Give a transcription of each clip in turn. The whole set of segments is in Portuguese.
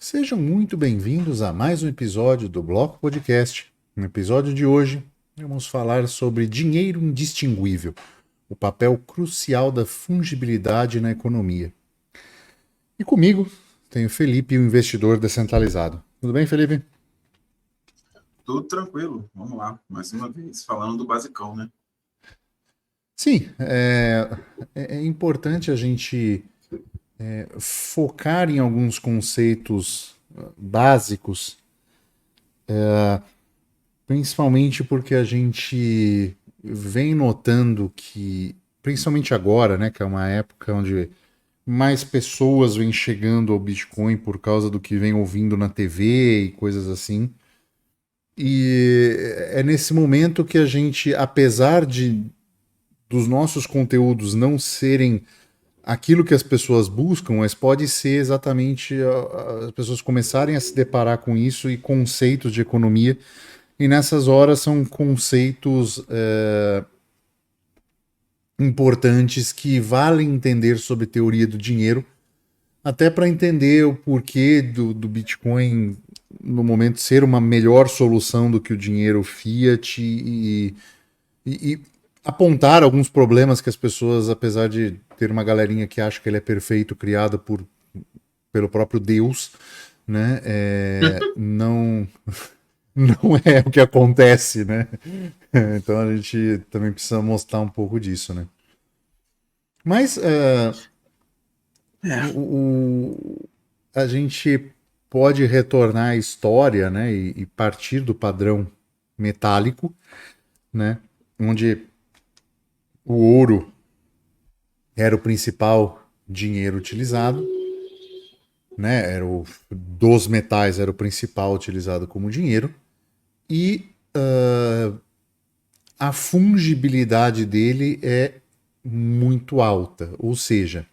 Sejam muito bem-vindos a mais um episódio do Bloco Podcast. No episódio de hoje, vamos falar sobre dinheiro indistinguível, o papel crucial da fungibilidade na economia. E comigo tenho Felipe, o investidor descentralizado. Tudo bem, Felipe? Tudo tranquilo, vamos lá. Mais uma vez, falando do basicão, né? Sim, é importante a gente focar em alguns conceitos básicos, principalmente porque a gente vem notando que, principalmente agora, né, que é uma época onde mais pessoas vêm chegando ao Bitcoin por causa do que vem ouvindo na TV e coisas assim. E é nesse momento que a gente, apesar de dos nossos conteúdos não serem aquilo que as pessoas buscam, mas pode ser exatamente as pessoas começarem a se deparar com isso e conceitos de economia. E nessas horas são conceitos importantes que valem entender sobre teoria do dinheiro, até para entender o porquê do Bitcoin no momento ser uma melhor solução do que o dinheiro fiat e apontar alguns problemas que as pessoas, apesar de ter uma galerinha que acha que ele é perfeito, criado pelo próprio Deus, né, não, não é o que acontece, né? Então a gente também precisa mostrar um pouco disso, né? Mas É, a gente pode retornar à história, né, e partir do padrão metálico, né, onde o ouro era o principal dinheiro utilizado, né, dos metais era o principal utilizado como dinheiro, e a fungibilidade dele é muito alta, ou seja,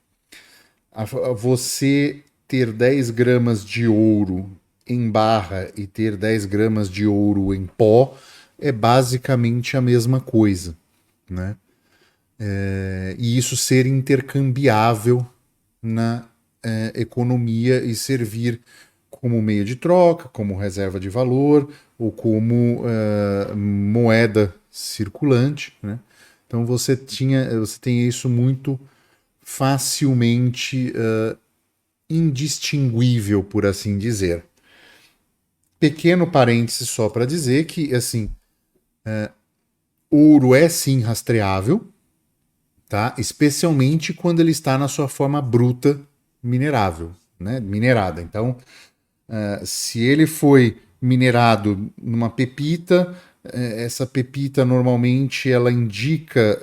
você ter 10 gramas de ouro em barra e ter 10 gramas de ouro em pó é basicamente a mesma coisa, né? E isso ser intercambiável na economia e servir como meio de troca, como reserva de valor ou como moeda circulante, né? Então você tem isso muito facilmente indistinguível, por assim dizer. Pequeno parêntese só para dizer que assim, ouro é sim rastreável, tá? Especialmente quando ele está na sua forma bruta minerável, né? Minerada. Então, se ele foi minerado numa pepita, essa pepita normalmente ela indica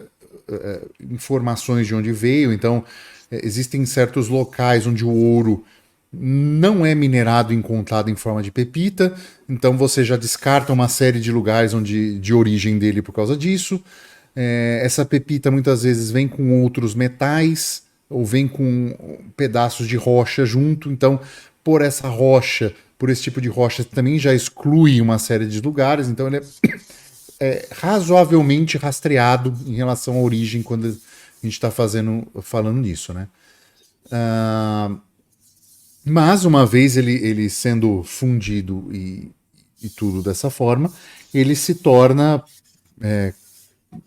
informações de onde veio. Então, existem certos locais onde o ouro não é minerado e encontrado em forma de pepita, então você já descarta uma série de lugares de origem dele por causa disso. Essa pepita muitas vezes vem com outros metais ou vem com pedaços de rocha junto, então por essa rocha, por esse tipo de rocha, também já exclui uma série de lugares, então ele é razoavelmente rastreado em relação à origem quando a gente está falando nisso, né? Mas uma vez ele sendo fundido e tudo dessa forma, ele se torna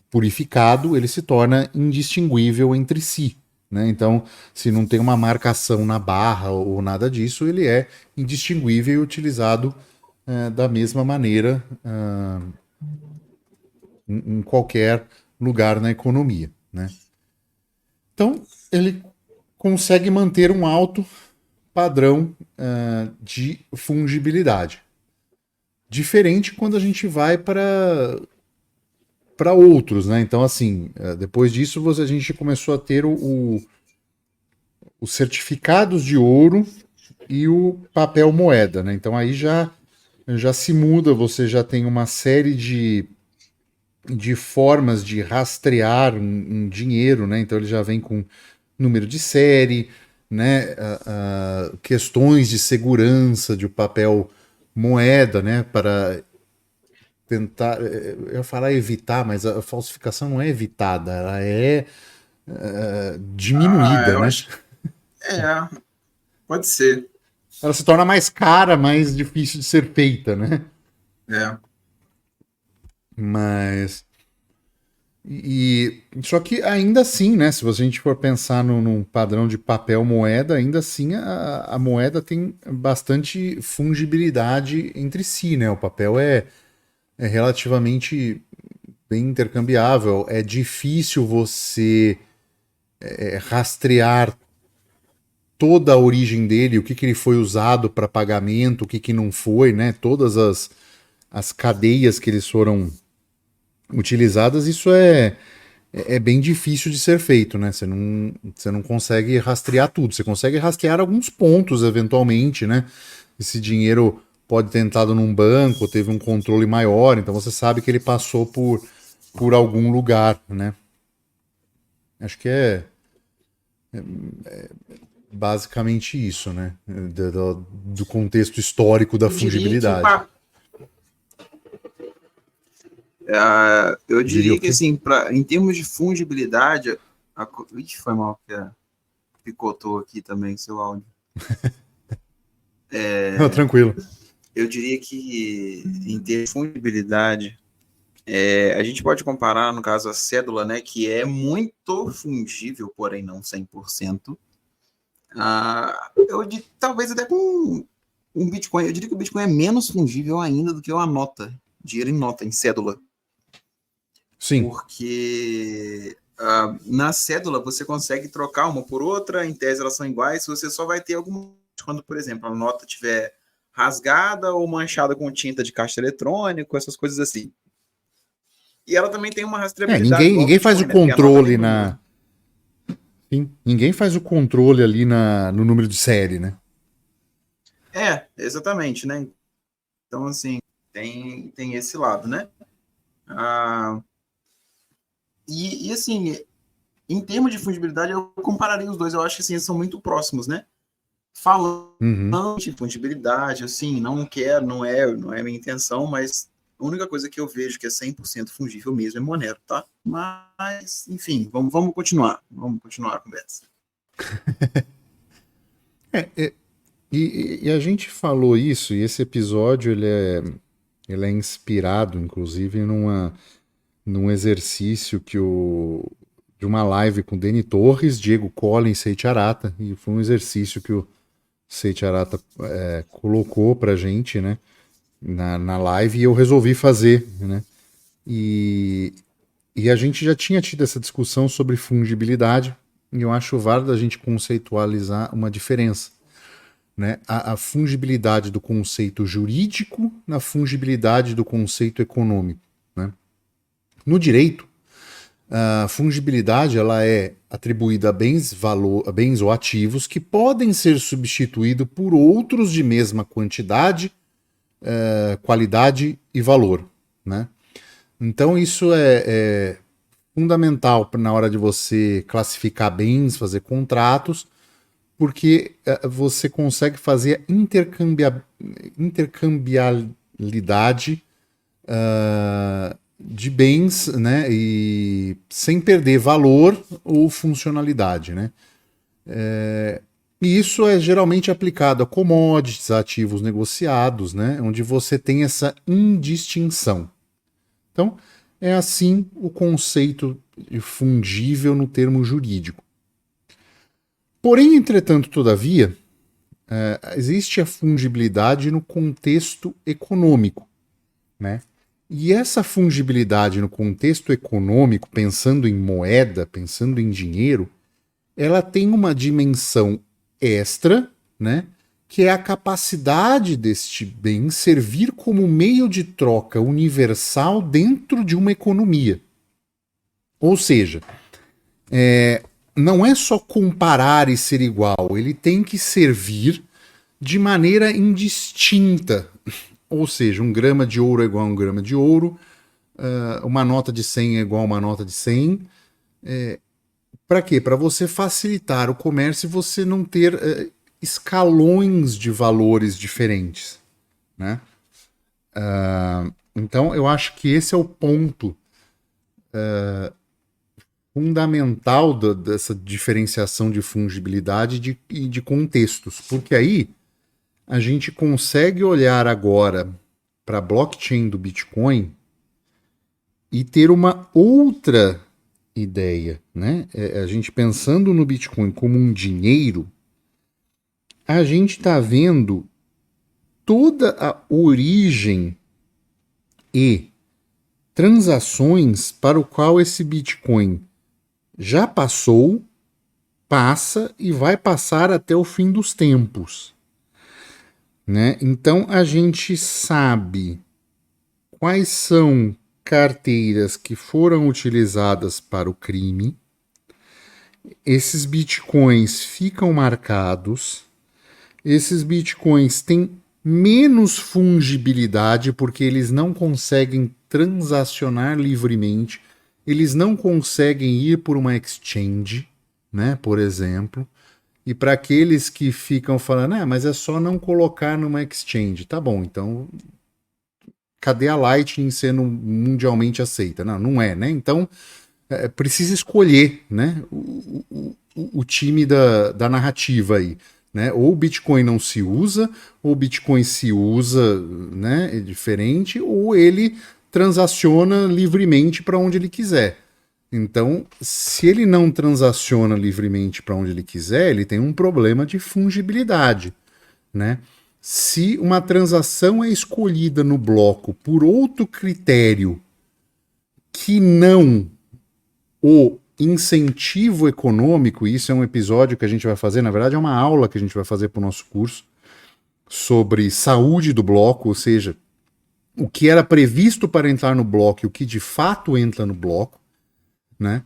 purificado, ele se torna indistinguível entre si. Né? Então, se não tem uma marcação na barra ou nada disso, ele é indistinguível e utilizado da mesma maneira em qualquer lugar na economia. Né? Então, ele consegue manter um alto padrão de fungibilidade. Diferente quando a gente vai para outros, né? Então, assim, depois disso a gente começou a ter os certificados de ouro e o papel moeda, né? Então aí já se muda, você já tem uma série de formas de rastrear um dinheiro, né? Então ele já vem com número de série, né? Questões de segurança de papel moeda, né? Para tentar, eu ia falar evitar, mas a falsificação não é evitada, ela é diminuída, eu né? acho. É, pode ser. ela se torna mais cara, mais difícil de ser feita, né? É. Mas. Só que ainda assim, né? Se a gente for pensar num padrão de papel moeda, ainda assim a moeda tem bastante fungibilidade entre si, né? O papel é relativamente bem intercambiável. É difícil você rastrear toda a origem dele, o que, que ele foi usado para pagamento, o que, que não foi, né? Todas as cadeias que eles foram utilizadas, isso é bem difícil de ser feito, né? Você não consegue rastrear tudo. Você consegue rastrear alguns pontos, eventualmente, né? Esse dinheiro pode ter entrado num banco, teve um controle maior, então você sabe que ele passou por algum lugar, né? Acho que é basicamente isso, né? Do contexto histórico da Eu diria que o fungibilidade. pa- eu Diria o diria que quê? assim, em termos de fungibilidade, ixi, foi mal que picotou aqui também seu áudio. Não, tranquilo. Eu diria que em termos de fungibilidade, a gente pode comparar, no caso, a cédula, né, que é muito fungível, porém não 100%. Talvez até com um Bitcoin. Eu diria que o Bitcoin é menos fungível ainda do que uma nota, dinheiro em nota, em cédula. Sim. Porque na cédula você consegue trocar uma por outra, em tese elas são iguais, você só vai ter alguma. Quando, por exemplo, a nota estiver rasgada ou manchada com tinta de caixa eletrônico, essas coisas assim. E ela também tem uma rastreabilidade igual ao Ninguém faz o Bitcoin, né? Porque a nota tem controle um número. na. Sim, ninguém faz o controle ali no número de série, né? Exatamente, né? Então, assim, tem esse lado, né? Ah, assim, em termos de fungibilidade, eu compararia os dois. Eu acho que assim, são muito próximos, né? Falando Uhum. de fungibilidade, assim, não é minha intenção, mas a única coisa que eu vejo que é 100% fungível mesmo é Monero, tá? Mas, enfim, vamos continuar. Vamos continuar a conversa. E a gente falou isso, e esse episódio ele é inspirado, inclusive, num exercício de uma live com Deni Torres, Diego Collins e Seiichi Arata, e foi um exercício que o Seiichi Arata colocou pra gente, né, na live, e eu resolvi fazer, né, e, e a gente já tinha tido essa discussão sobre fungibilidade, e eu acho válido a gente conceitualizar uma diferença, né? A fungibilidade do conceito jurídico na fungibilidade do conceito econômico, né? No direito, a fungibilidade ela é atribuída a bens ou ativos que podem ser substituídos por outros de mesma quantidade, qualidade e valor, né? Então isso é fundamental na hora de você classificar bens, fazer contratos, porque você consegue fazer a intercambiabilidade de bens, né, e sem perder valor ou funcionalidade, né? E isso é geralmente aplicado a commodities, a ativos negociados, né, onde você tem essa indistinção. Então, é assim o conceito de fungível no termo jurídico. Porém, entretanto, todavia, existe a fungibilidade no contexto econômico, né? E essa fungibilidade no contexto econômico, pensando em moeda, pensando em dinheiro, ela tem uma dimensão extra, né? Que é a capacidade deste bem servir como meio de troca universal dentro de uma economia. Ou seja, não é só comparar e ser igual, ele tem que servir de maneira indistinta. Ou seja, um grama de ouro é igual a um grama de ouro, uma nota de 100 é igual a uma nota de 100. Para quê? Para você facilitar o comércio e você não ter escalões de valores diferentes, né? Então, eu acho que esse é o ponto fundamental dessa diferenciação de fungibilidade e de contextos, porque aí a gente consegue olhar agora para a blockchain do Bitcoin e ter uma outra ideia, né? A gente pensando no Bitcoin como um dinheiro, a gente está vendo toda a origem e transações para o qual esse Bitcoin já passou, passa e vai passar até o fim dos tempos, né? Então a gente sabe quais são carteiras que foram utilizadas para o crime. Esses bitcoins ficam marcados. Esses bitcoins têm menos fungibilidade porque eles não conseguem transacionar livremente. Eles não conseguem ir por uma exchange, né, por exemplo. E para aqueles que ficam falando, mas é só não colocar numa exchange. Tá bom, então cadê a Lightning sendo mundialmente aceita? Não, não é, né? Então precisa escolher, né, o time da narrativa aí. Né? Ou o Bitcoin não se usa, ou o Bitcoin se usa, né, é diferente, ou ele transaciona livremente para onde ele quiser. Então, se ele não transaciona livremente para onde ele quiser, ele tem um problema de fungibilidade, né? Se uma transação é escolhida no bloco por outro critério que não o incentivo econômico, isso é um episódio que a gente vai fazer, na verdade é uma aula que a gente vai fazer para o nosso curso sobre saúde do bloco, ou seja, o que era previsto para entrar no bloco e o que de fato entra no bloco, né?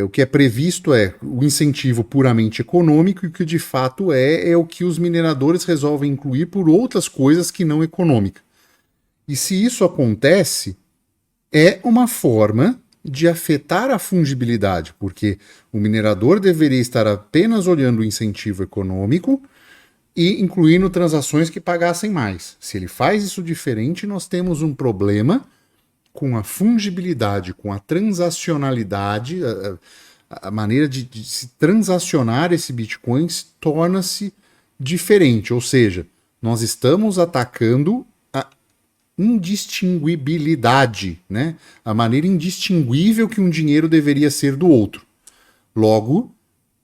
O que é previsto é o incentivo puramente econômico e o que de fato é o que os mineradores resolvem incluir por outras coisas que não econômica. E se isso acontece, é uma forma de afetar a fungibilidade, porque o minerador deveria estar apenas olhando o incentivo econômico e incluindo transações que pagassem mais. Se ele faz isso diferente, nós temos um problema com a fungibilidade, com a transacionalidade, a maneira de se transacionar esse Bitcoin torna-se diferente, ou seja, nós estamos atacando indistinguibilidade, né? A maneira indistinguível que um dinheiro deveria ser do outro. Logo,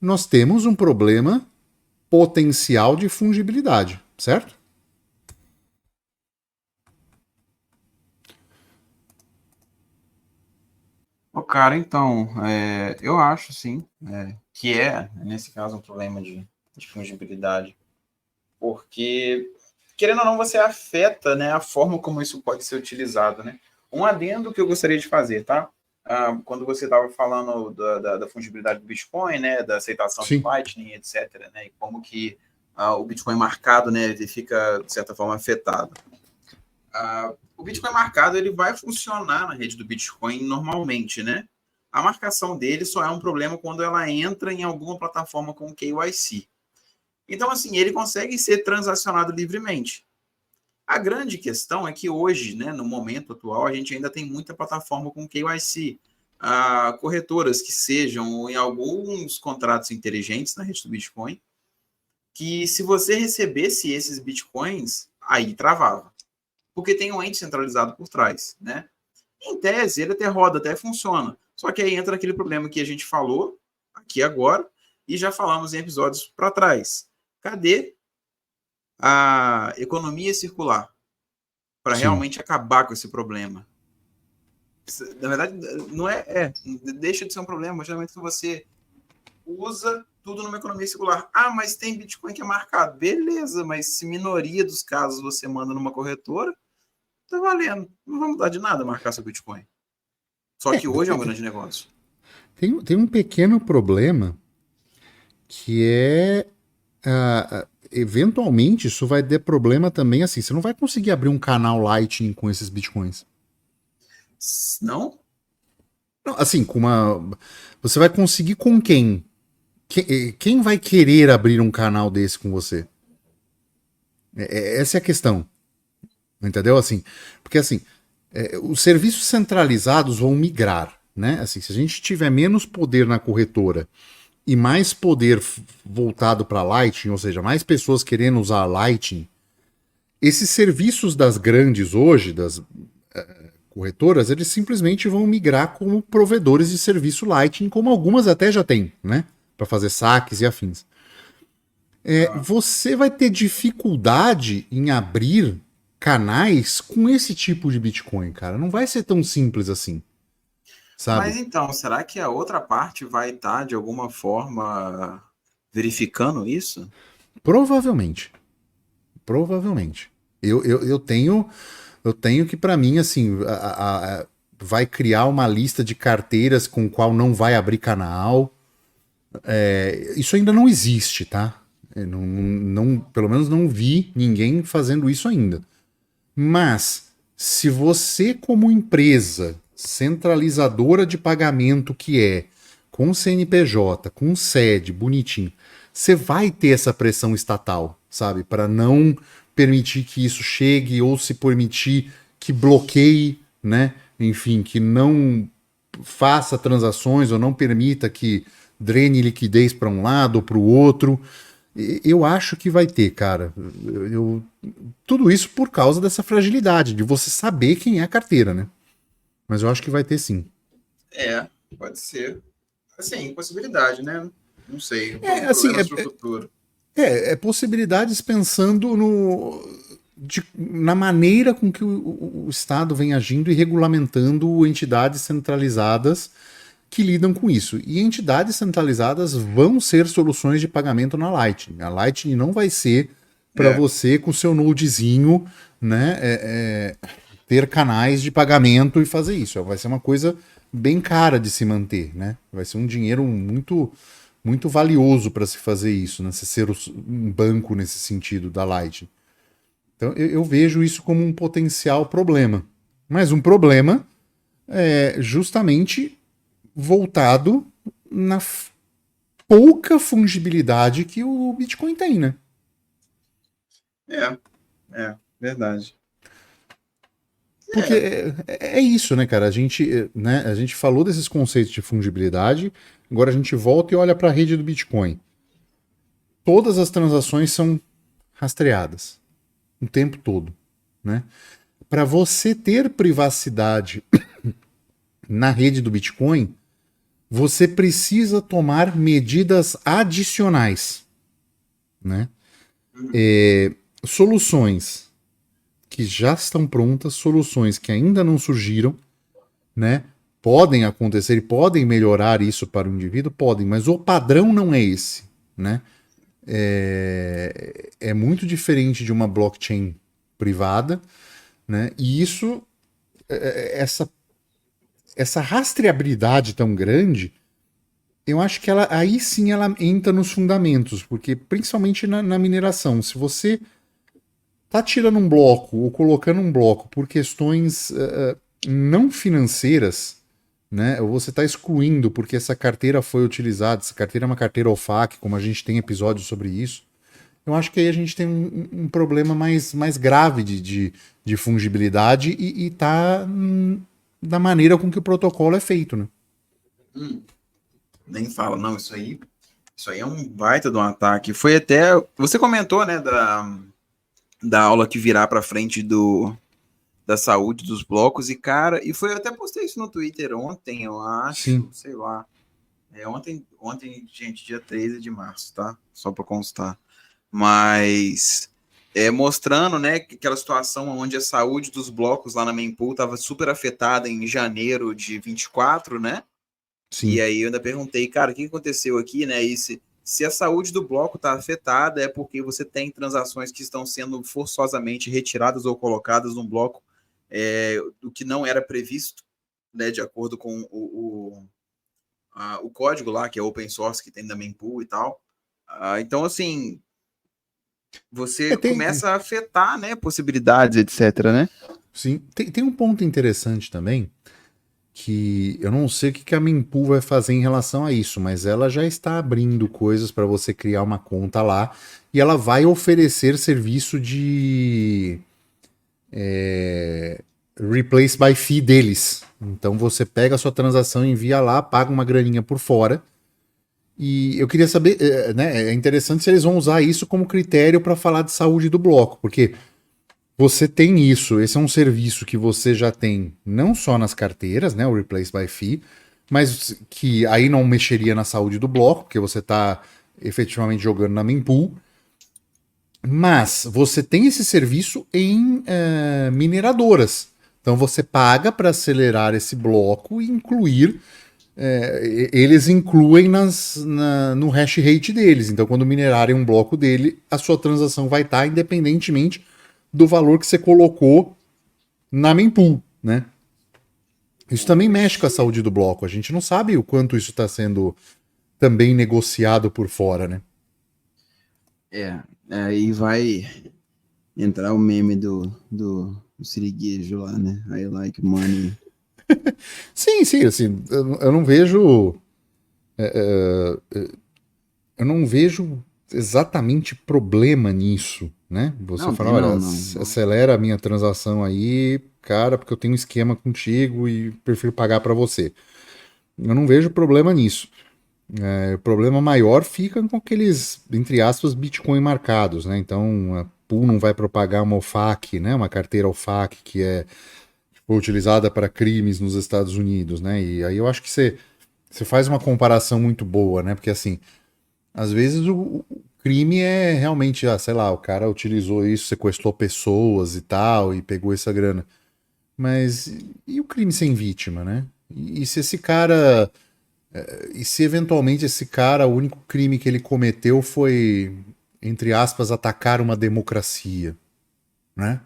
nós temos um problema potencial de fungibilidade, certo? Cara, então, eu acho, sim, que nesse caso, um problema de fungibilidade, porque querendo ou não, você afeta, né, a forma como isso pode ser utilizado, né? Um adendo que eu gostaria de fazer, tá? Quando você estava falando da fungibilidade do Bitcoin, né, da aceitação de Sim. Lightning, etc., né, e como que o Bitcoin marcado, né, ele fica, de certa forma, afetado. O Bitcoin marcado ele vai funcionar na rede do Bitcoin normalmente, né? A marcação dele só é um problema quando ela entra em alguma plataforma com KYC. Então, assim, ele consegue ser transacionado livremente. A grande questão é que hoje, né, no momento atual, a gente ainda tem muita plataforma com KYC. Corretoras que sejam em alguns contratos inteligentes na rede do Bitcoin, que se você recebesse esses Bitcoins, aí travava. Porque tem um ente centralizado por trás, né? Em tese, ele até roda, até funciona. Só que aí entra aquele problema que a gente falou aqui agora e já falamos em episódios para trás. Cadê a economia circular para realmente acabar com esse problema? Na verdade, não deixa de ser um problema, geralmente que você usa tudo numa economia circular. Mas tem Bitcoin que é marcado. Beleza, mas se minoria dos casos você manda numa corretora, tá valendo. Não vai mudar de nada marcar seu Bitcoin. Só que hoje é um grande negócio. Tem um pequeno problema que eventualmente isso vai ter problema também, assim, você não vai conseguir abrir um canal Lightning com esses Bitcoins. Não? Não, assim, você vai conseguir com quem? Quem vai querer abrir um canal desse com você? Essa é a questão. Entendeu? Assim, porque assim, os serviços centralizados vão migrar, né? Assim, se a gente tiver menos poder na corretora e mais poder voltado para Lightning, ou seja, mais pessoas querendo usar Lightning, Esses serviços das grandes hoje, das corretoras, eles simplesmente vão migrar como provedores de serviço Lightning, como algumas até já têm, né? Para fazer saques e afins. Você vai ter dificuldade em abrir canais com esse tipo de Bitcoin, cara. Não vai ser tão simples assim, sabe? Mas então, será que a outra parte vai estar, de alguma forma, verificando isso? Provavelmente. Provavelmente. Eu tenho que, para mim, assim, vai criar uma lista de carteiras com qual não vai abrir canal. Isso ainda não existe, tá? Eu pelo menos não vi ninguém fazendo isso ainda. Mas, se você, como empresa centralizadora de pagamento que é, com CNPJ, com sede, bonitinho, você vai ter essa pressão estatal, sabe? Para não permitir que isso chegue ou se permitir que bloqueie, né? Enfim, que não faça transações ou não permita que drene liquidez para um lado ou para o outro. Eu acho que vai ter, cara. Tudo isso por causa dessa fragilidade, de você saber quem é a carteira, né? Mas eu acho que vai ter sim. Pode ser. Assim, possibilidade, né? Não sei. Assim, Problemas para o futuro. possibilidades pensando na maneira com que o Estado vem agindo e regulamentando entidades centralizadas que lidam com isso. E entidades centralizadas vão ser soluções de pagamento na Lightning. A Lightning não vai ser para você com seu nodezinho, né, ter canais de pagamento e fazer isso. Vai ser uma coisa bem cara de se manter, né? Vai ser um dinheiro muito muito valioso para se fazer isso, né? Se ser um banco nesse sentido da Lightning. Então eu vejo isso como um potencial problema. Mas um problema justamente voltado na pouca fungibilidade que o Bitcoin tem, né? Verdade. Porque é isso, né, cara? A gente falou desses conceitos de fungibilidade, agora a gente volta e olha para a rede do Bitcoin. Todas as transações são rastreadas o tempo todo, né? Para você ter privacidade na rede do Bitcoin, você precisa tomar medidas adicionais, né? Soluções que já estão prontas, soluções que ainda não surgiram, né? Podem acontecer e podem melhorar isso para o indivíduo, podem, mas o padrão não é esse, né? É muito diferente de uma blockchain privada, né? E isso, essa rastreabilidade tão grande, eu acho que aí sim ela entra nos fundamentos, porque principalmente na mineração, se você tá tirando um bloco ou colocando um bloco por questões não financeiras, né? Ou você está excluindo porque essa carteira foi utilizada, essa carteira é uma carteira OFAC, como a gente tem episódios sobre isso. Eu acho que aí a gente tem um problema mais grave de fungibilidade e tá da maneira com que o protocolo é feito, né? Nem fala, não, isso aí é um baita de um ataque. Foi até, você comentou, né, da aula que virá para frente da saúde dos blocos, e cara, e foi, eu até postei isso no Twitter ontem, eu acho, Sim. sei lá. Ontem, gente, dia 13 de março, tá? Só para constar. Mas mostrando, né, aquela situação onde a saúde dos blocos lá na mempool estava super afetada em janeiro de 24, né? Sim. E aí eu ainda perguntei, cara, o que aconteceu aqui, né? E se a saúde do bloco está afetada, é porque você tem transações que estão sendo forçosamente retiradas ou colocadas no bloco do que não era previsto, né? De acordo com o código lá, que é open source, que tem da mempool e tal. Então, assim, você começa a afetar, né? Possibilidades, etc, né? Sim. Tem um ponto interessante também, que eu não sei o que a mempool vai fazer em relação a isso, mas ela já está abrindo coisas para você criar uma conta lá e ela vai oferecer serviço de replace by fee deles. Então você pega a sua transação, envia lá, paga uma graninha por fora. E eu queria saber, né, é interessante se eles vão usar isso como critério para falar de saúde do bloco, porque você tem isso. Esse é um serviço que você já tem não só nas carteiras, né, o Replace by Fee, mas que aí não mexeria na saúde do bloco, porque você está efetivamente jogando na mempool. Mas você tem esse serviço em mineradoras. Então você paga para acelerar esse bloco e incluir. Eles incluem no hash rate deles. Então, quando minerarem um bloco dele, a sua transação vai estar independentemente do valor que você colocou na mempool, né? Isso também mexe com a saúde do bloco. A gente não sabe o quanto isso está sendo também negociado por fora, né? Aí vai entrar o meme do siriguejo lá, né? I like money. Sim, sim, assim, eu não vejo. Eu não vejo exatamente problema nisso, né? Você Não, fala, tem olha, não. acelera a minha transação aí, cara, porque eu tenho um esquema contigo e prefiro pagar para você. Eu não vejo problema nisso. O problema maior fica com aqueles, entre aspas, Bitcoin marcados, né? Então a pool não vai propagar uma OFAC, né? Uma carteira OFAC que é utilizada para crimes nos Estados Unidos, né? E aí eu acho que você faz uma comparação muito boa, né? Porque assim, às vezes o crime é realmente, sei lá, o cara utilizou isso, sequestrou pessoas e tal, e pegou essa grana. Mas e o crime sem vítima, né? E se esse cara. E se eventualmente esse cara, o único crime que ele cometeu foi, entre aspas, atacar uma democracia, né?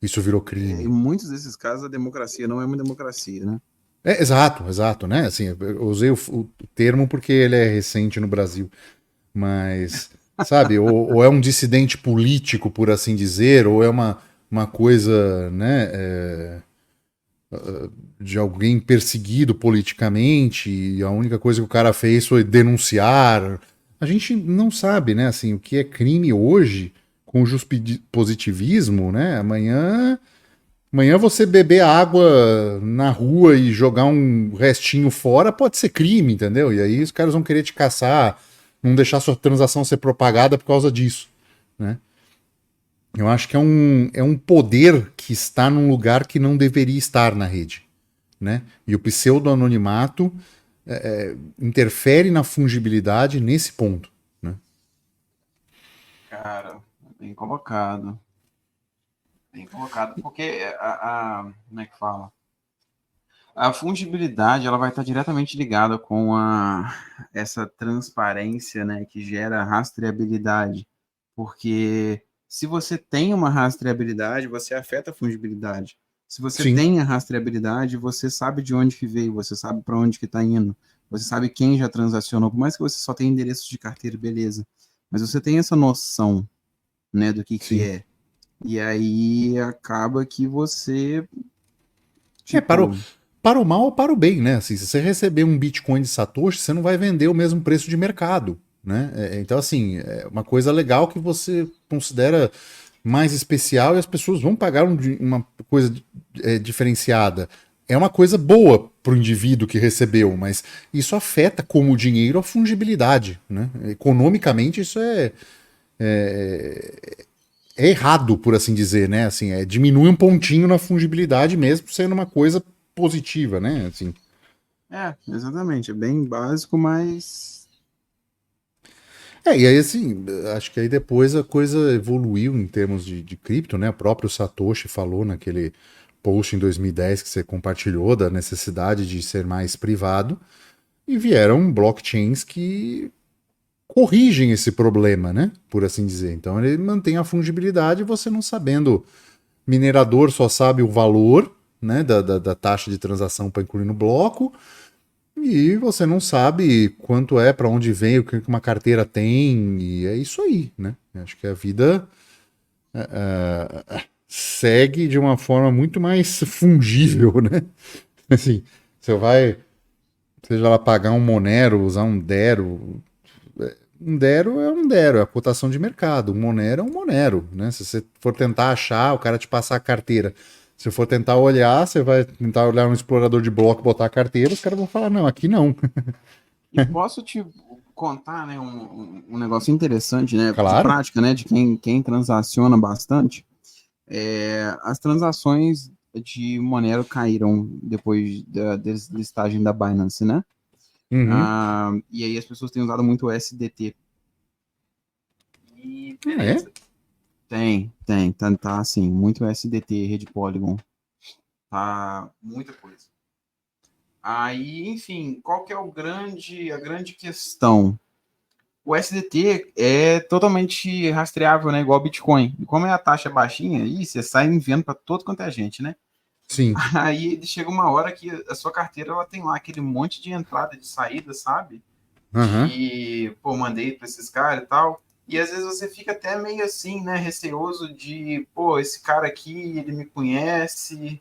Isso virou Em crime. muitos desses casos, a democracia não é uma democracia, né? Exato, exato, né? Assim, eu usei o termo porque ele é recente no Brasil, mas, sabe, ou é um dissidente político, por assim dizer, ou é uma coisa, né, de alguém perseguido politicamente, e a única coisa que o cara fez foi denunciar. A gente não sabe, né, assim, o que é crime hoje com o positivismo, né? Amanhã você beber água na rua e jogar um restinho fora pode ser crime, entendeu? E aí os caras vão querer te caçar, não deixar sua transação ser propagada por causa disso, né? Eu acho que é um poder que está num lugar que não deveria estar na rede, né? E o pseudo-anonimato interfere na fungibilidade nesse ponto, né? Cara, bem colocado. Bem colocado, porque como é que fala? A fungibilidade ela vai estar diretamente ligada com essa transparência, né, que gera rastreabilidade. Porque se você tem uma rastreabilidade, você afeta a fungibilidade. Se você Sim, tem a rastreabilidade, você sabe de onde que veio, você sabe para onde que está indo, você sabe quem já transacionou, por mais que você só tenha endereços de carteira, beleza. Mas você tem essa noção, né, do que sim. é. E aí acaba que você, É, para o, tipo, para o mal ou para o bem, né? Assim, se você receber um Bitcoin de Satoshi, você não vai vender o mesmo preço de mercado, né? Então, assim, é uma coisa legal que você considera mais especial e as pessoas vão pagar uma coisa diferenciada. É uma coisa boa para o indivíduo que recebeu, mas isso afeta como dinheiro a fungibilidade, né? Economicamente, isso é errado, por assim dizer, né? Assim, diminui um pontinho na fungibilidade mesmo sendo uma coisa positiva, né? Assim, exatamente, é bem básico, mas e aí assim, acho que aí depois a coisa evoluiu em termos de cripto, né? O próprio Satoshi falou naquele post em 2010 que você compartilhou da necessidade de ser mais privado e vieram blockchains que corrigem esse problema, né? Por assim dizer. Então ele mantém a fungibilidade, você não sabendo, minerador só sabe o valor, né, da taxa de transação para incluir no bloco. E você não sabe quanto é, para onde vem, o que uma carteira tem, e é isso aí, né? Acho que a vida segue de uma forma muito mais fungível, né? Assim, você vai, seja lá pagar um Monero, usar um Dero é um Dero, é a cotação de mercado. Um Monero é um Monero, né? Se você for tentar achar, o cara te passar a carteira. Se for tentar olhar, você vai tentar olhar um explorador de bloco, botar a carteira, os caras vão falar, não, aqui não. e posso te contar, né, um negócio interessante, né, de Claro. prática, né, de quem transaciona bastante. As transações de Monero caíram depois da deslistagem da Binance, né? Uhum. E aí as pessoas têm usado muito o SDT. E Ah, é? beleza. Tá assim, muito SDT, rede Polygon, tá muita coisa. Aí, enfim, qual que é a grande questão? O SDT é totalmente rastreável, né? Igual o Bitcoin. E como é a taxa baixinha, aí você sai enviando para todo quanto é gente, né? Sim. Aí chega uma hora que a sua carteira ela tem lá aquele monte de entrada e de saída, sabe? Aham. De, pô, mandei para esses caras e tal. E às vezes você fica até meio assim, né, receoso de, pô, esse cara aqui, ele me conhece,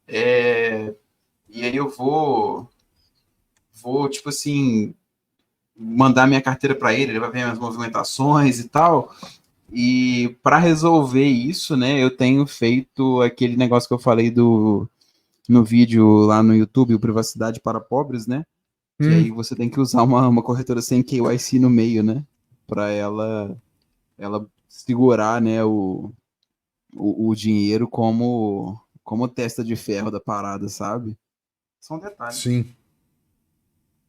e aí eu vou, tipo assim, mandar minha carteira para ele vai ver minhas movimentações e tal. E para resolver isso, né, eu tenho feito aquele negócio que eu falei no vídeo lá no YouTube, o Privacidade para Pobres, né? Que aí Hum, você tem que usar uma corretora sem KYC no meio, né? Para ela segurar, né, o dinheiro como testa de ferro da parada, sabe? São detalhes. sim,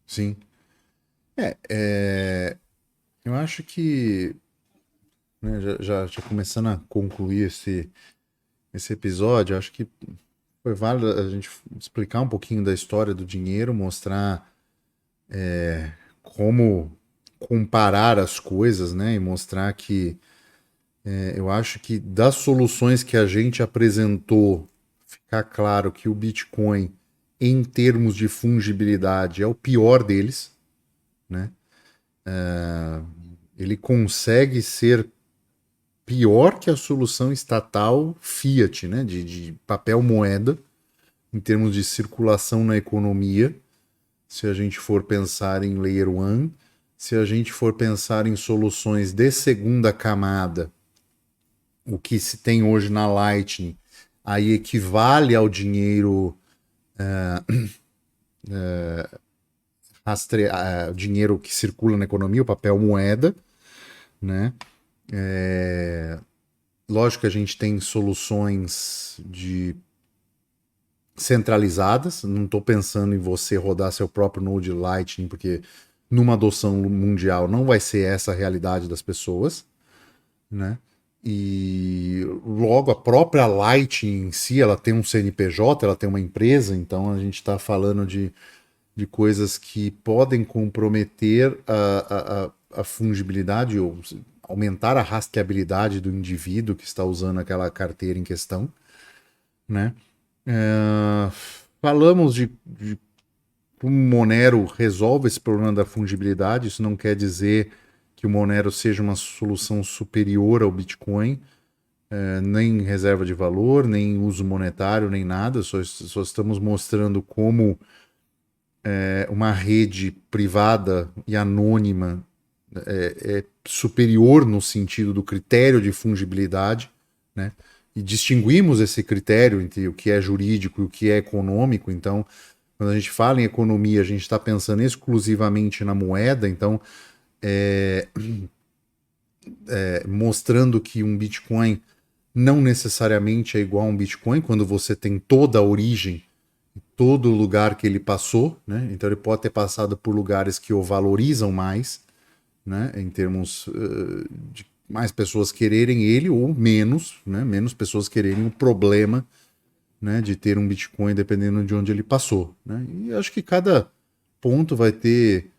sim. Eu acho que, né, já começando a concluir esse episódio, acho que foi válido a gente explicar um pouquinho da história do dinheiro, mostrar como comparar as coisas, né? E mostrar que eu acho que das soluções que a gente apresentou, ficar claro que o Bitcoin, em termos de fungibilidade, é o pior deles, né? Ele consegue ser pior que a solução estatal Fiat, né? De papel moeda, em termos de circulação na economia, se a gente for pensar em Layer 1, se a gente for pensar em soluções de segunda camada, o que se tem hoje na Lightning, aí equivale ao dinheiro o dinheiro que circula na economia, o papel moeda, né? Lógico que a gente tem soluções de centralizadas. Não estou pensando em você rodar seu próprio Node Lightning, porque numa adoção mundial não vai ser essa a realidade das pessoas, né? E logo a própria Lightning em si, ela tem um CNPJ, ela tem uma empresa, então a gente está falando de coisas que podem comprometer a fungibilidade ou aumentar a rastreabilidade do indivíduo que está usando aquela carteira em questão, né? É, falamos de como o Monero resolve esse problema da fungibilidade. Isso não quer dizer que o Monero seja uma solução superior ao Bitcoin, nem reserva de valor, nem uso monetário, nem nada. Só estamos mostrando como uma rede privada e anônima é superior no sentido do critério de fungibilidade, né? E distinguimos esse critério entre o que é jurídico e o que é econômico. Então, quando a gente fala em economia, a gente está pensando exclusivamente na moeda. Então, mostrando que um Bitcoin não necessariamente é igual a um Bitcoin quando você tem toda a origem, todo lugar que ele passou, né? Então, ele pode ter passado por lugares que o valorizam mais, né, em termos de mais pessoas quererem ele ou menos, né, menos pessoas quererem o problema, né, de ter um Bitcoin dependendo de onde ele passou, né? E acho que cada ponto vai ter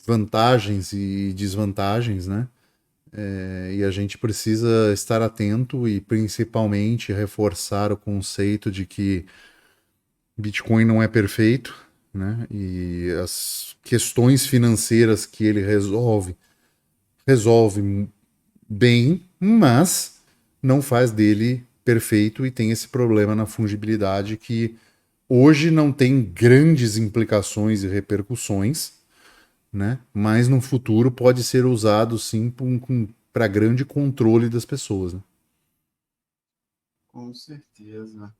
vantagens e desvantagens, né? E a gente precisa estar atento e principalmente reforçar o conceito de que Bitcoin não é perfeito, né? E as questões financeiras que ele resolve bem, mas não faz dele perfeito e tem esse problema na fungibilidade que hoje não tem grandes implicações e repercussões, né? Mas no futuro pode ser usado sim para grande controle das pessoas, né? Com certeza,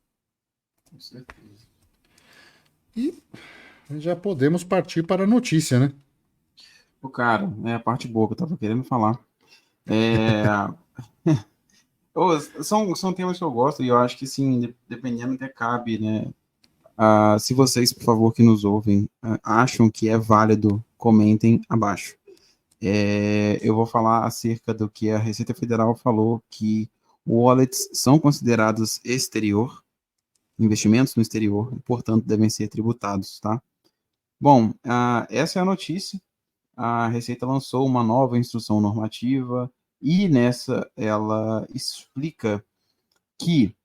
com certeza. E já podemos partir para a notícia, né? O cara, é a parte boa que eu tava querendo falar. É, São temas que eu gosto e eu acho que, sim, dependendo até cabe, né? Se vocês, por favor, que nos ouvem, acham que é válido, comentem abaixo. Eu vou falar acerca do que a Receita Federal falou, que wallets são considerados exterior, investimentos no exterior, e, portanto, devem ser tributados, tá? Bom, essa é a notícia. A Receita lançou uma nova instrução normativa e nessa ela explica que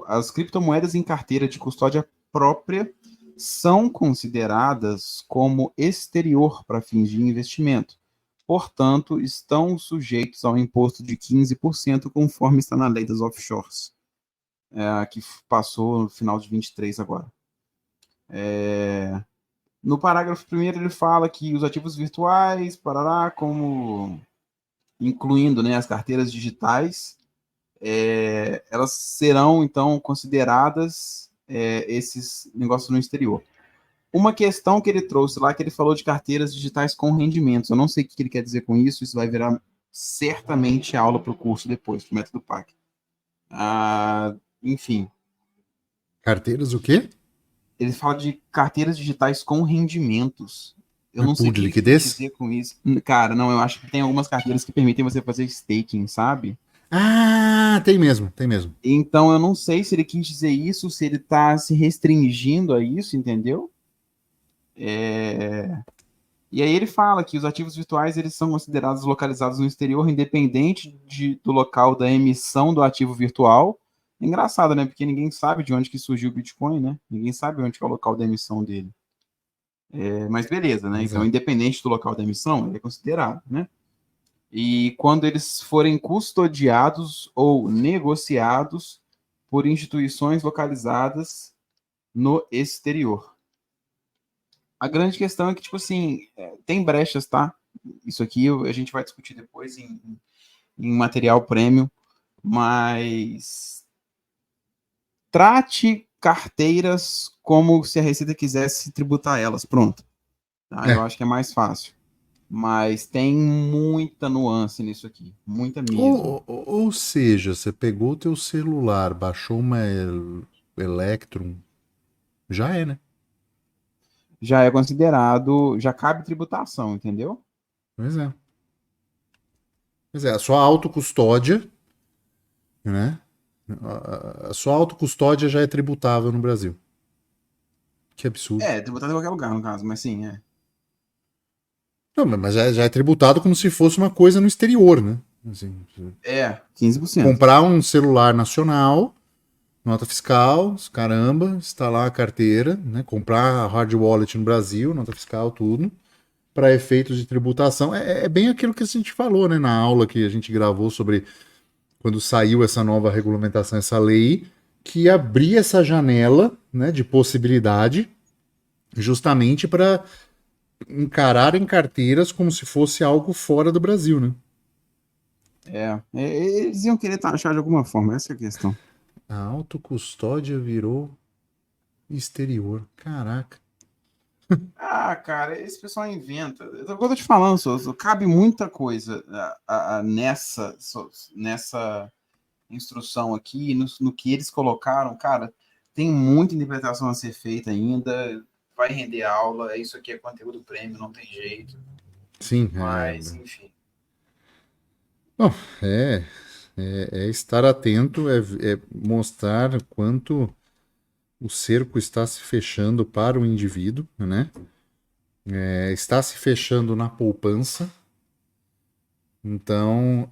as criptomoedas em carteira de custódia própria são consideradas como exterior para fins de investimento. Portanto, estão sujeitos ao imposto de 15%, conforme está na lei das offshores, que passou no final de 23 agora. No parágrafo primeiro ele fala que os ativos virtuais, parará, como incluindo, né, as carteiras digitais, elas serão, então, consideradas esses negócios no exterior. Uma questão que ele trouxe lá, que ele falou de carteiras digitais com rendimentos. Eu não sei o que ele quer dizer com isso, isso vai virar certamente aula para o curso depois, para o método PAC. Enfim. Carteiras o quê? Ele fala de carteiras digitais com rendimentos. Eu não sei Pool o de que ele quer liquidez? dizer com isso. Cara, não, eu acho que tem algumas carteiras que permitem você fazer staking, sabe? Ah, tem mesmo, tem mesmo. Então eu não sei se ele quis dizer isso, se ele está se restringindo a isso, entendeu? E aí ele fala que os ativos virtuais eles são considerados localizados no exterior, independente do local da emissão do ativo virtual. Engraçado, né? Porque ninguém sabe de onde que surgiu o Bitcoin, né? Ninguém sabe onde que é o local da emissão dele. Mas beleza, né? Então, Exato. independente do local da emissão, ele é considerado, né? E quando eles forem custodiados ou negociados por instituições localizadas no exterior. A grande questão é que, tipo assim, tem brechas, tá? Isso aqui a gente vai discutir depois em material premium, mas trate carteiras como se a Receita quisesse tributar elas, pronto. Tá? Eu É. acho que é mais fácil. Mas tem muita nuance nisso aqui, muita mesmo. Ou seja, você pegou o teu celular, baixou uma Electrum, já é, né? Já é considerado, já cabe tributação, entendeu? Pois é. Pois é, a sua autocustódia, né? A sua autocustódia já é tributável no Brasil. Que absurdo. Tributado em qualquer lugar, no caso, mas sim, Não, mas já é tributado como se fosse uma coisa no exterior, né? Assim, 15%. comprar um celular nacional, nota fiscal, caramba, instalar a carteira, né? Comprar a hard wallet no Brasil, nota fiscal, tudo, para efeitos de tributação. É bem aquilo que a gente falou, né? Na aula que a gente gravou sobre quando saiu essa nova regulamentação, essa lei, que abria essa janela, né, de possibilidade justamente para encararem carteiras como se fosse algo fora do Brasil, né? Eles iam querer taxar de alguma forma, essa é a questão. A autocustódia virou exterior. Caraca. Cara, esse pessoal inventa. Eu tô te falando, Souza, cabe muita coisa nessa instrução aqui, no que eles colocaram, cara, tem muita interpretação a ser feita ainda, vai render aula, isso aqui é conteúdo premium, não tem jeito, Sim, mas, enfim. bom, é estar atento, é mostrar quanto o cerco está se fechando para o indivíduo, né? Está se fechando na poupança. Então,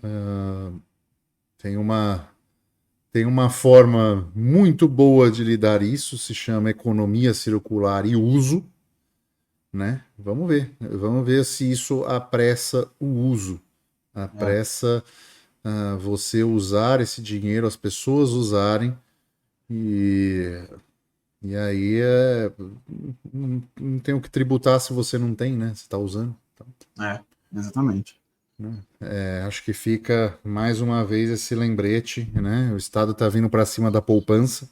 tem uma forma muito boa de lidar isso, se chama economia circular e uso, né? Vamos ver se isso apressa o uso, apressa você usar esse dinheiro, as pessoas usarem e aí não tem o que tributar se você não tem, né? Você está usando. Exatamente. Acho que fica mais uma vez esse lembrete, né? O Estado está vindo para cima da poupança.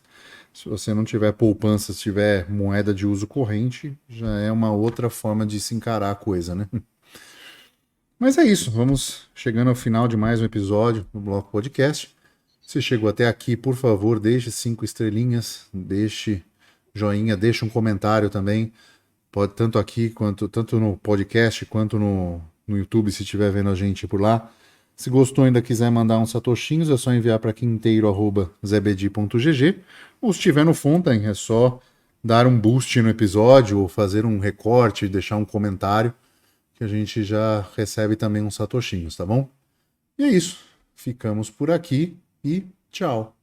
Se você não tiver poupança, se tiver moeda de uso corrente, já é uma outra forma de se encarar a coisa, né? Mas é isso, vamos chegando ao final de mais um episódio do Bloco Podcast. Se chegou até aqui, por favor, deixe 5 estrelinhas, deixe joinha, deixe um comentário também. Pode tanto aqui, quanto tanto no podcast, quanto no YouTube, se estiver vendo a gente por lá. Se gostou e ainda quiser mandar uns satoshinhos, é só enviar para quinteiro@zebedi.gg. Ou se estiver no Fontaine, é só dar um boost no episódio, ou fazer um recorte, deixar um comentário, que a gente já recebe também uns satoshinhos, tá bom? E é isso. Ficamos por aqui e tchau.